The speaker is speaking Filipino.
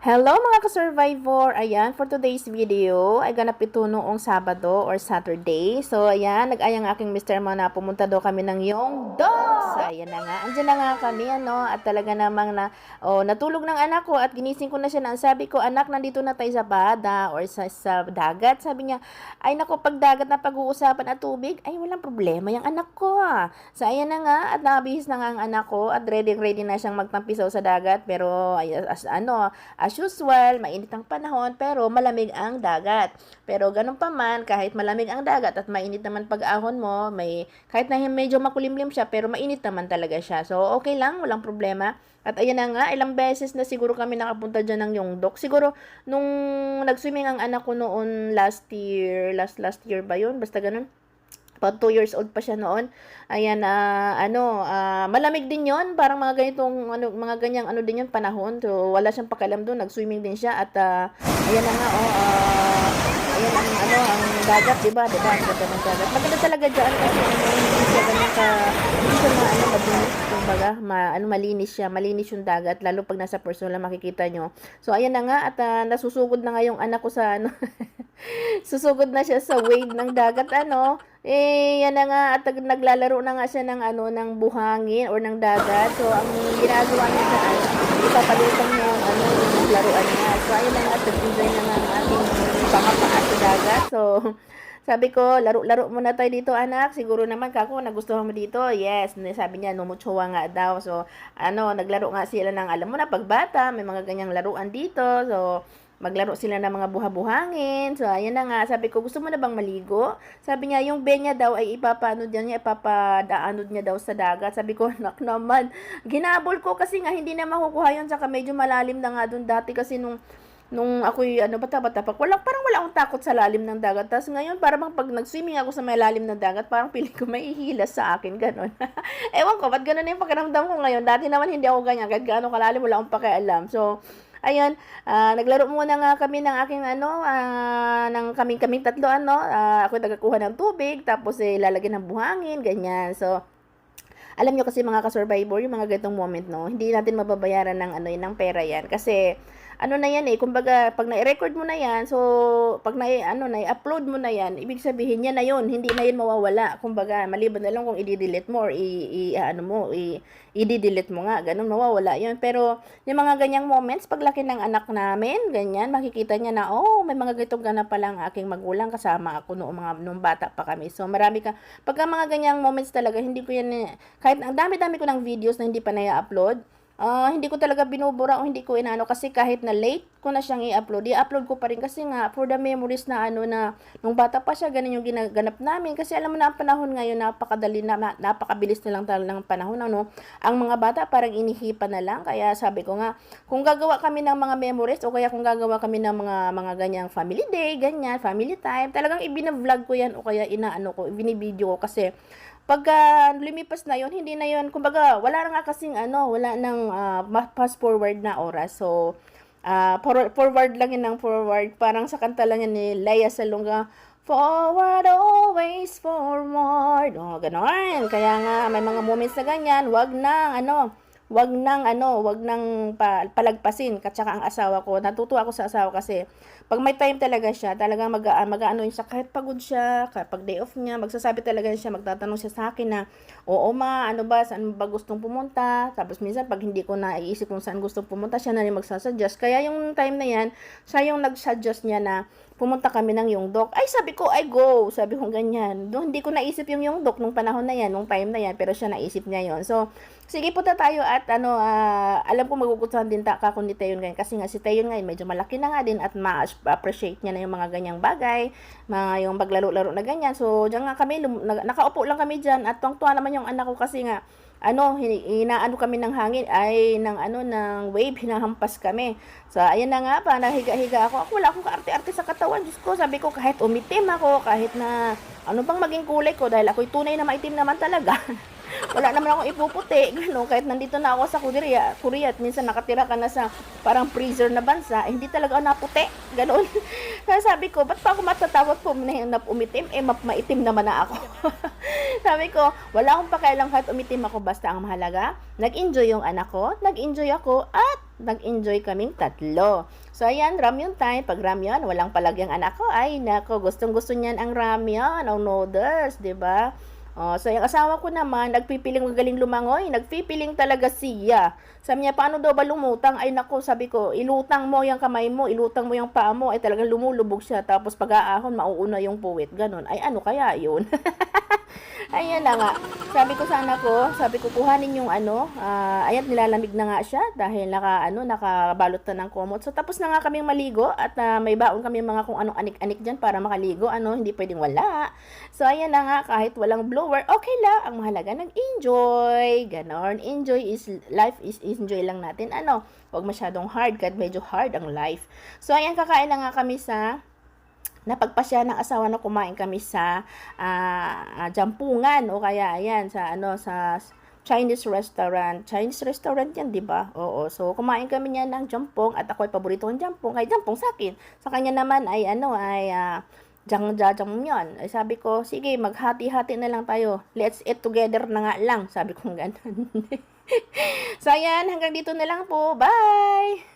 Hello mga ka-survivor! Ayan, for today's video, ay ganap ito noong Sabado or Saturday. So, ayan, nag-ayang aking mister mo na pumunta daw kami ng Yongdo! So, ayan na nga. Andiyan na nga kami, ano, at talaga namang natulog ng anak ko at ginising ko na siya na sabi ko, anak, nandito na tayo sa bada or sa dagat. Sabi niya, ay nako, pag dagat na pag-uusapan at tubig, ay walang problema yung anak ko. So, ayan na nga, at nabihis na nga ang anak ko at ready na siyang magtampisaw sa dagat. Pero, ay, as usual, mainit ang panahon, pero malamig ang dagat. Pero ganun pa man, kahit malamig ang dagat at mainit naman pag-ahon mo, kahit na medyo makulimlim siya, pero mainit naman talaga siya. So, okay lang, walang problema. At ayan na nga, ilang beses na siguro kami nakapunta dyan ng Yongdok. Siguro, nung nag-swimming ang anak ko noon last year ba yun? Basta ganun. About 2 years old pa siya noon. Ayan, malamig din yon. Parang mga ganitong, mga ganyang din yon panahon. So, wala siyang pakialam doon. Nag-swimming din siya. At, ayan na nga, ayan ang dagat, diba? Diba? Ang ganda ng dagat. Maganda talaga dyan kasi, hindi siya ganyan hindi siya malinis. Kumbaga, malinis siya. Malinis yung dagat. Lalo pag nasa personal makikita nyo. So, ayan na nga. At, nasusugod na nga yung anak ko sa, susugod na siya sa wave ng dagat, yan na nga, at naglalaro na nga siya ng buhangin or ng dagat. So, ang ginagawa niya sa ipapalutang niya yung laruan niya. So, ayun na nga, at nag-enjoy na nga ang ating pangapaa sa dagat. So, sabi ko, laro-laro muna tayo dito, anak. Siguro naman, kako, nagustuhan mo dito. Yes, sabi niya, numutsua nga daw. So, naglaro nga sila ng, alam mo na, pagbata, may mga ganyang laruan dito. So, maglaro sila ng mga buha-buhangin. So, ayan na nga. Sabi ko, gusto mo na bang maligo? Sabi niya, yung benya daw ay ipapadaanod niya daw sa dagat. Sabi ko, nak naman. Ginabol ko kasi nga hindi na makukuha yun. Saka medyo malalim na nga dun dati kasi nung ako'y bata-bata pa, parang wala akong takot sa lalim ng dagat. Tapos ngayon, parang pag nag-swimming ako sa may lalim ng dagat, parang piling ko may ihilas sa akin, gano'n. Ewan ko, ba't gano'n yung pakiramdam ko ngayon? Dati naman hindi ako ganyan, kahit gaano kalalim, wala akong pakialam. So, ayun, naglaro muna nga kami ng aking ng kaming tatlo, ako nagkukuha ng tubig, tapos lalagyan ng buhangin, ganyan. So, alam nyo kasi mga ka-survivor, yung mga ganitong moment, hindi natin mababayaran ng pera yan. Kasi, na yan kumbaga, pag na-record mo na yan, so, pag na-upload mo na yan, ibig sabihin yan na yun, hindi na yun mawawala. Kumbaga, maliban na lang kung i-delete mo or i-delete mo nga, ganun, mawawala yun. Pero, yung mga ganyang moments, paglaki ng anak namin, ganyan, makikita niya na, may mga ganitong ganap pa lang aking magulang kasama ako nung bata pa kami. So, pagka mga ganyang moments talaga, hindi ko yan, kahit ang dami-dami ko ng videos na hindi pa na-upload, hindi ko talaga binubura o hindi ko inaano kasi kahit na late ko na siyang i-upload ko pa rin kasi nga for the memories na na nung bata pa siya, ganun yung ginaganap namin kasi alam mo na ang panahon ngayon napakabilis na lang talaga ng panahon, ang mga bata parang inihipan na lang, kaya sabi ko nga kung gagawa kami ng mga memories o kaya kung gagawa kami ng mga ganyang family day, ganyan, family time, talagang ibina-vlog ko yan o kaya binibideo ko kasi pagka lumipas na yon, hindi na yon, kumbaga wala nga kasing wala nang fast forward na oras. So forward lang yun ng forward, parang sa kanta lang yan ni Lea Salonga, forward always forward, ganon. Kaya nga may mga moments na ganyan, wag nang palagpasin. Katsaka ang asawa ko, natutuwa ako sa asawa kasi pag may time talaga siya, talagang mag-ano siya, kahit pagod siya, kapag day off niya, magsasabi talaga siya, magtatanong siya sa akin na, oo ma, saan ba gustong pumunta? Tapos minsan pag hindi ko naiisip kung saan gustong pumunta, siya na rin magsasuggest. Kaya yung time na yan, siya yung nag-suggest niya na pumunta kami ng Yongdok. Ay, sabi ko, ay go. Sabi ko ganyan. Hindi ko naisip yung Yongdok nung panahon na yan, nung time na yan, pero siya naisip niya yon. So, sige, punta tayo at alam ko magugustuhan din ka kung ni Tayon ngayon. Kasi nga si Tayon ngayon, medyo malaki na nga din at ma-appreciate niya na yung mga ganyang bagay, yung paglaro-laro na ganyan. So, diyan nga kami, nakaupo lang kami dyan at tuwang-tuwa naman yung anak ko kasi nga, inaano kami ng hangin, ng wave, hinahampas kami. So, ayan na nga pa, nahiga-higa ako. Ako wala akong kaarte-arte sa katawan. Diyos ko, sabi ko, kahit umitim ako, kahit na, bang maging kulay ko, dahil ako'y tunay na maitim naman talaga. Wala naman akong ipuputi, gano'n, kahit nandito na ako sa Korea at minsan nakatira ka na sa parang freezer na bansa, hindi talaga ako naputi, gano'n. Kaya sabi ko, ba't pa ako matatakot po na umitim? Maitim naman na ako. Sabi ko, wala akong pakialam kahit umitim ako, basta ang mahalaga, nag-enjoy yung anak ko, nag-enjoy ako, at nag-enjoy kaming tatlo. So, ayan, ramyun time. Pag ramyun, walang palagyang anak ko. Ay, nako, gustong-gusto niyan ang ramyun, ang noodles, di ba? Oh, so, yung asawa ko naman, nagpipiling magaling lumangoy. Nagpipiling talaga siya. Sabi niya, paano daw ba lumutang? Ay, nako, sabi ko, ilutang mo yung kamay mo, ilutang mo yung paa mo. Ay, talagang lumulubog siya. Tapos, pag-aahon, mauuna yung puwit. Ganon. Ay, ano kaya yun? Ayan na nga. Sabi ko kuhanin yung ayan nilalamig na nga siya dahil nakabalot na ng kumot. So tapos na nga kaming maligo at may baon kami mga kung anong anik-anik diyan para makaligo, hindi pwedeng wala. So ayan na nga, kahit walang blower, okay lang. Ang mahalaga nag-enjoy. Ganon. Life is enjoy lang natin. Huwag masyadong hard kahit medyo hard ang life. So ayan, kakain na nga kami sa napagpasya ng asawa na kumain kami sa jampungan o kaya ayan sa Chinese restaurant. Chinese restaurant yan, 'di ba? Oo. So kumain kami niyan ng jampong at ako ay paborito kong jampong. Kay jampong sa akin. Sa kanya naman ay jajangmyeon. Ay sabi ko, sige, maghati-hati na lang tayo. Let's eat together na nga lang. Sabi ko ganun. So ayan, hanggang dito na lang po. Bye!